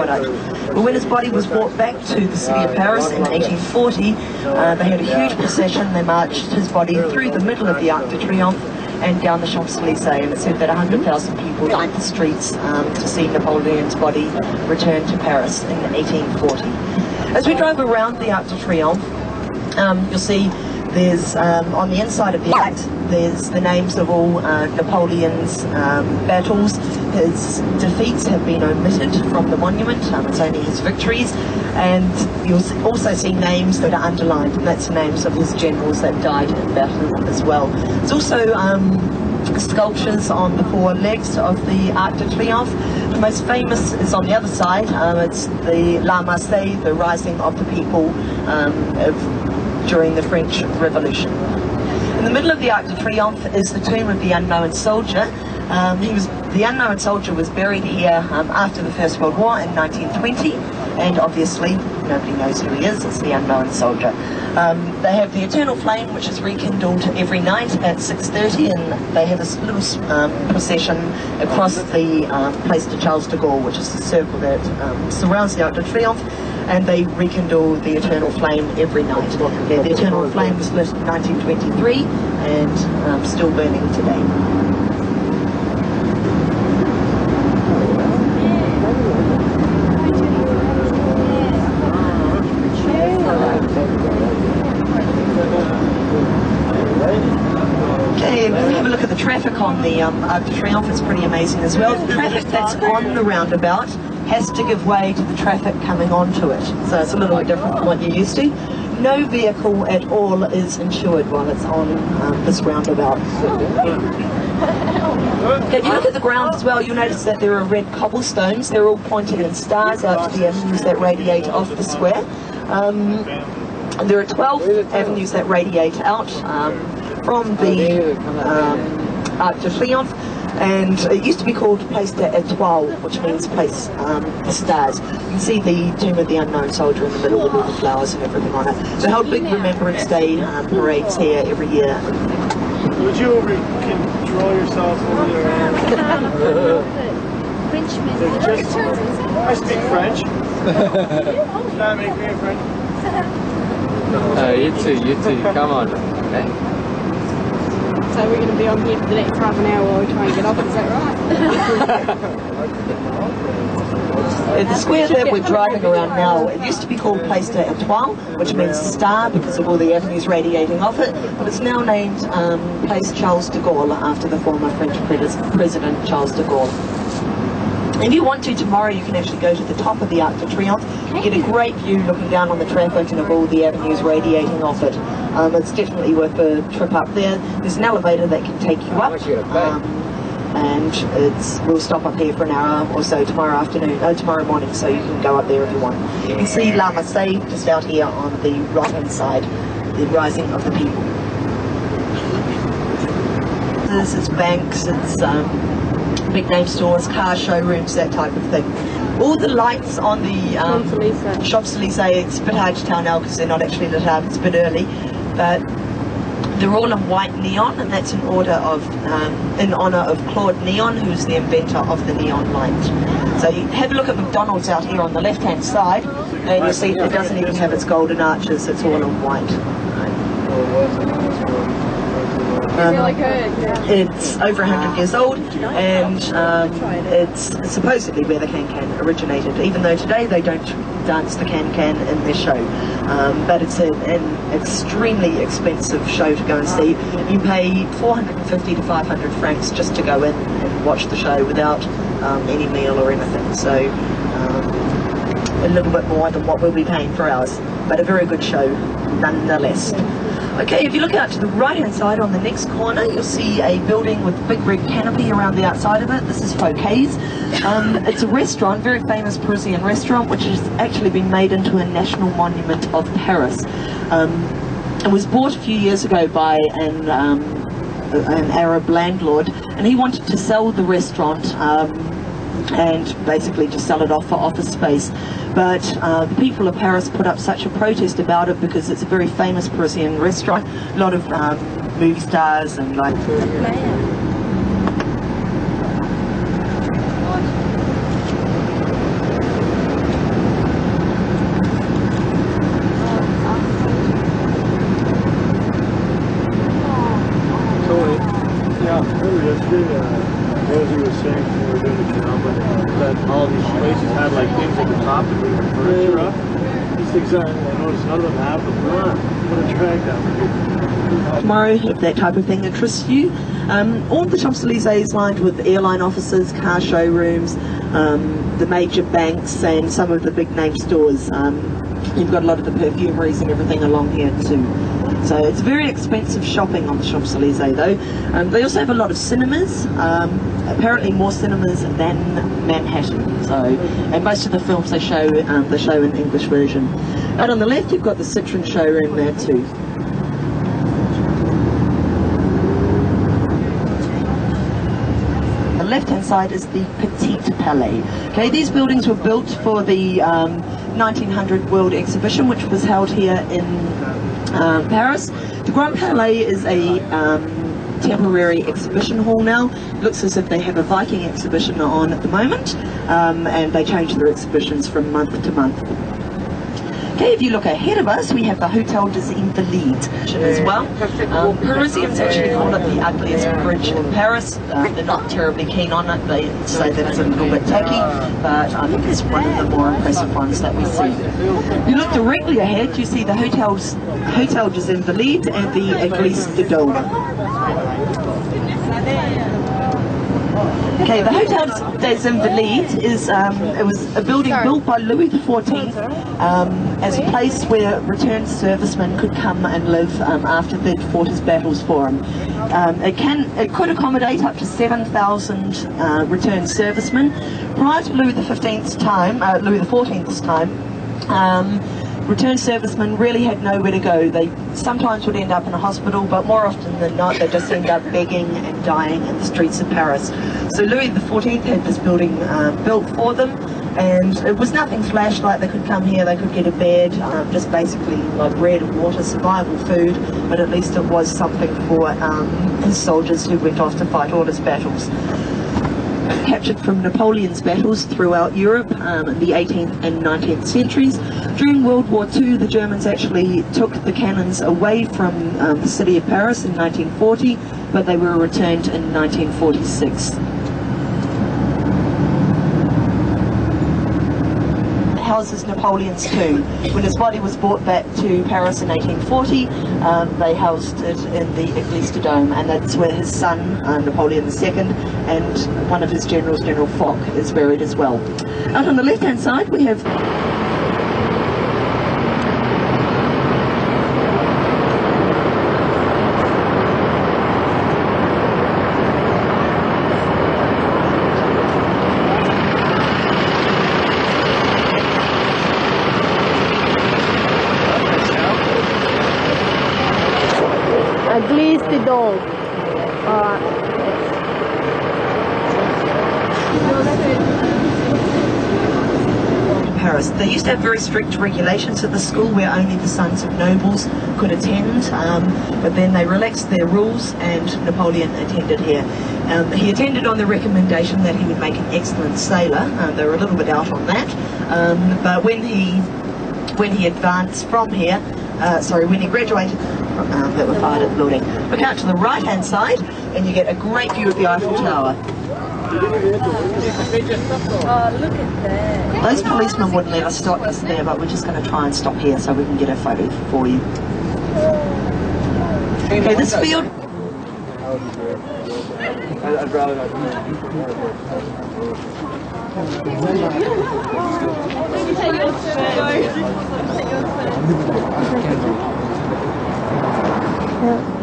product. But when his body was brought back to the city of Paris in 1840, they had a huge procession. They marched his body through the middle of the Arc de Triomphe and down the Champs-Élysées, and it said that 100,000 people lined the streets to see Napoleon's body return to Paris in 1840. As we drove around the Arc de Triomphe, you'll see there's, on the inside of the Arc, there's the names of all Napoleon's battles. His defeats have been omitted from the monument, it's only his victories, and you'll also see names that are underlined, and that's the names of his generals that died in battle as well. There's also sculptures on the four legs of the Arc de Triomphe. The most famous is on the other side. It's the La Marseillaise, the rising of the people during the French Revolution. In the middle of the Arc de Triomphe is the tomb of the unknown soldier. The unknown soldier was buried here after the First World War in 1920, and obviously nobody knows who he is. It's the unknown soldier. They have the eternal flame, which is rekindled every night at 6:30, and they have this little procession across the Place de Charles de Gaulle, which is the circle that surrounds the Arc de Triomphe, and they rekindle the eternal flame every night. Yeah, the eternal flame was lit in 1923 and still burning today. Traffic on the Arc de Triomphe is pretty amazing as well. The traffic that's on the roundabout has to give way to the traffic coming onto it, so it's a little bit different from what you're used to. No vehicle at all is insured while it's on this roundabout. If you look at the ground as well, you'll notice that there are red cobblestones. They're all pointing in stars out to the avenues that radiate off the square. There are 12 avenues that radiate out from the Arc de Triomphe, and it used to be called Place des Étoiles, which means place the stars. You can see the tomb of the unknown soldier in the middle with all the flowers and everything on it. They hold big Remembrance Day parades here every year. Would you control yourself over there? French music. I speak French. Does that make me a French? You too, come on. Okay. So we're going to be on here for the next half an hour while we try and get off, is that right? The square that we're driving around now, it used to be called Place des Étoiles, which means star because of all the avenues radiating off it, but it's now named Place Charles de Gaulle after the former French President Charles de Gaulle. If you want to, tomorrow you can actually go to the top of the Arc de Triomphe. You get a great view looking down on the traffic and of all the avenues radiating off it. It's definitely worth a trip up there. There's an elevator that can take you up, and we'll stop up here for an hour or so tomorrow morning, so you can go up there if you want. You can see La Marseillaise just out here on the right-hand side, the rising of the people. It's banks, it's big name stores, car showrooms, that type of thing. All the lights on the Champs-Élysées, it's a bit hard to tell now because they're not actually lit up, it's a bit early, but they're all in white neon, and that's in honour of Claude Neon, who's the inventor of the neon light. So you have a look at McDonald's out here on the left-hand side, and you'll see it doesn't even have its golden arches, it's all in white. It's over 100 years old, and it's supposedly where the can-can originated, even though today they don't dance the can-can in their show. But it's an extremely expensive show to go and see. You pay 450 to 500 francs just to go in and watch the show without any meal or anything. So a little bit more than what we'll be paying for ours, but a very good show nonetheless. Okay, if you look out to the right-hand side on the next corner, you'll see a building with a big red canopy around the outside of it. This is Fouquet's. It's a restaurant, very famous Parisian restaurant, which has actually been made into a national monument of Paris. It was bought a few years ago by an Arab landlord, and he wanted to sell the restaurant and basically just sell it off for office space. But the people of Paris put up such a protest about it because it's a very famous Parisian restaurant. A lot of movie stars and like... had like things at the top to move the furniture up. These things I noticed none of them have them. What a drag that would be. Tomorrow, if that type of thing interests you. All the Champs-Élysées is lined with airline offices, car showrooms, the major banks and some of the big name stores. You've got a lot of the perfumeries and everything along here too. So it's very expensive shopping on the Champs-Élysées though. They also have a lot of cinemas, apparently more cinemas than Manhattan. So, and most of the films they show an English version. Out on the left you've got the Citroën showroom there too. The left-hand side is the Petit Palais. Okay, these buildings were built for the 1900 World Exhibition, which was held here in Paris. The Grand Palais is a temporary exhibition hall now. It looks as if they have a Viking exhibition on at the moment, and they change their exhibitions from month to month. Okay, if you look ahead of us, we have the Hotel des Invalides as well. Parisians actually call it the ugliest bridge in Paris. They're not terribly keen on it. They say that it's a little bit tacky, but I think it's one of the more impressive ones that we see. If you look directly ahead, you see the Hotel des Invalides and the Église de Dôme. Okay, the Hotel des Invalides is it was a building built by Louis XIV as a place where returned servicemen could come and live after they'd fought his battles for him. It could accommodate up to 7,000 returned servicemen. Prior to Louis XIV's time, returned servicemen really had nowhere to go. They sometimes would end up in a hospital, but more often than not they just end up begging and dying in the streets of Paris. So Louis XIV had this building built for them, and it was nothing flash. Like they could come here, they could get a bed, just basically like bread and water, survival food, but at least it was something for his soldiers who went off to fight all his battles. Captured from Napoleon's battles throughout Europe in the 18th and 19th centuries. During World War II, the Germans actually took the cannons away from the city of Paris in 1940, but they were returned in 1946. Houses Napoleon's tomb. When his body was brought back to Paris in 1840, they housed it in the Église de Dôme, and that's where his son, Napoleon II, and one of his generals, General Foch, is buried as well. Out on the left-hand side, we have Église de Dôme. Paris. They used to have very strict regulations at the school where only the sons of nobles could attend, but then they relaxed their rules and Napoleon attended here. He attended on the recommendation that he would make an excellent sailor. They were a little bit out on that, but when he advanced from here, when he graduated, that were fired at the building. Look out to the right hand side and you get a great view of the Eiffel Tower. Oh, look at that. Those policemen wouldn't let us stop us there, but we're just going to try and stop here so we can get a photo for you. Okay, this field... I'd rather not. Yeah.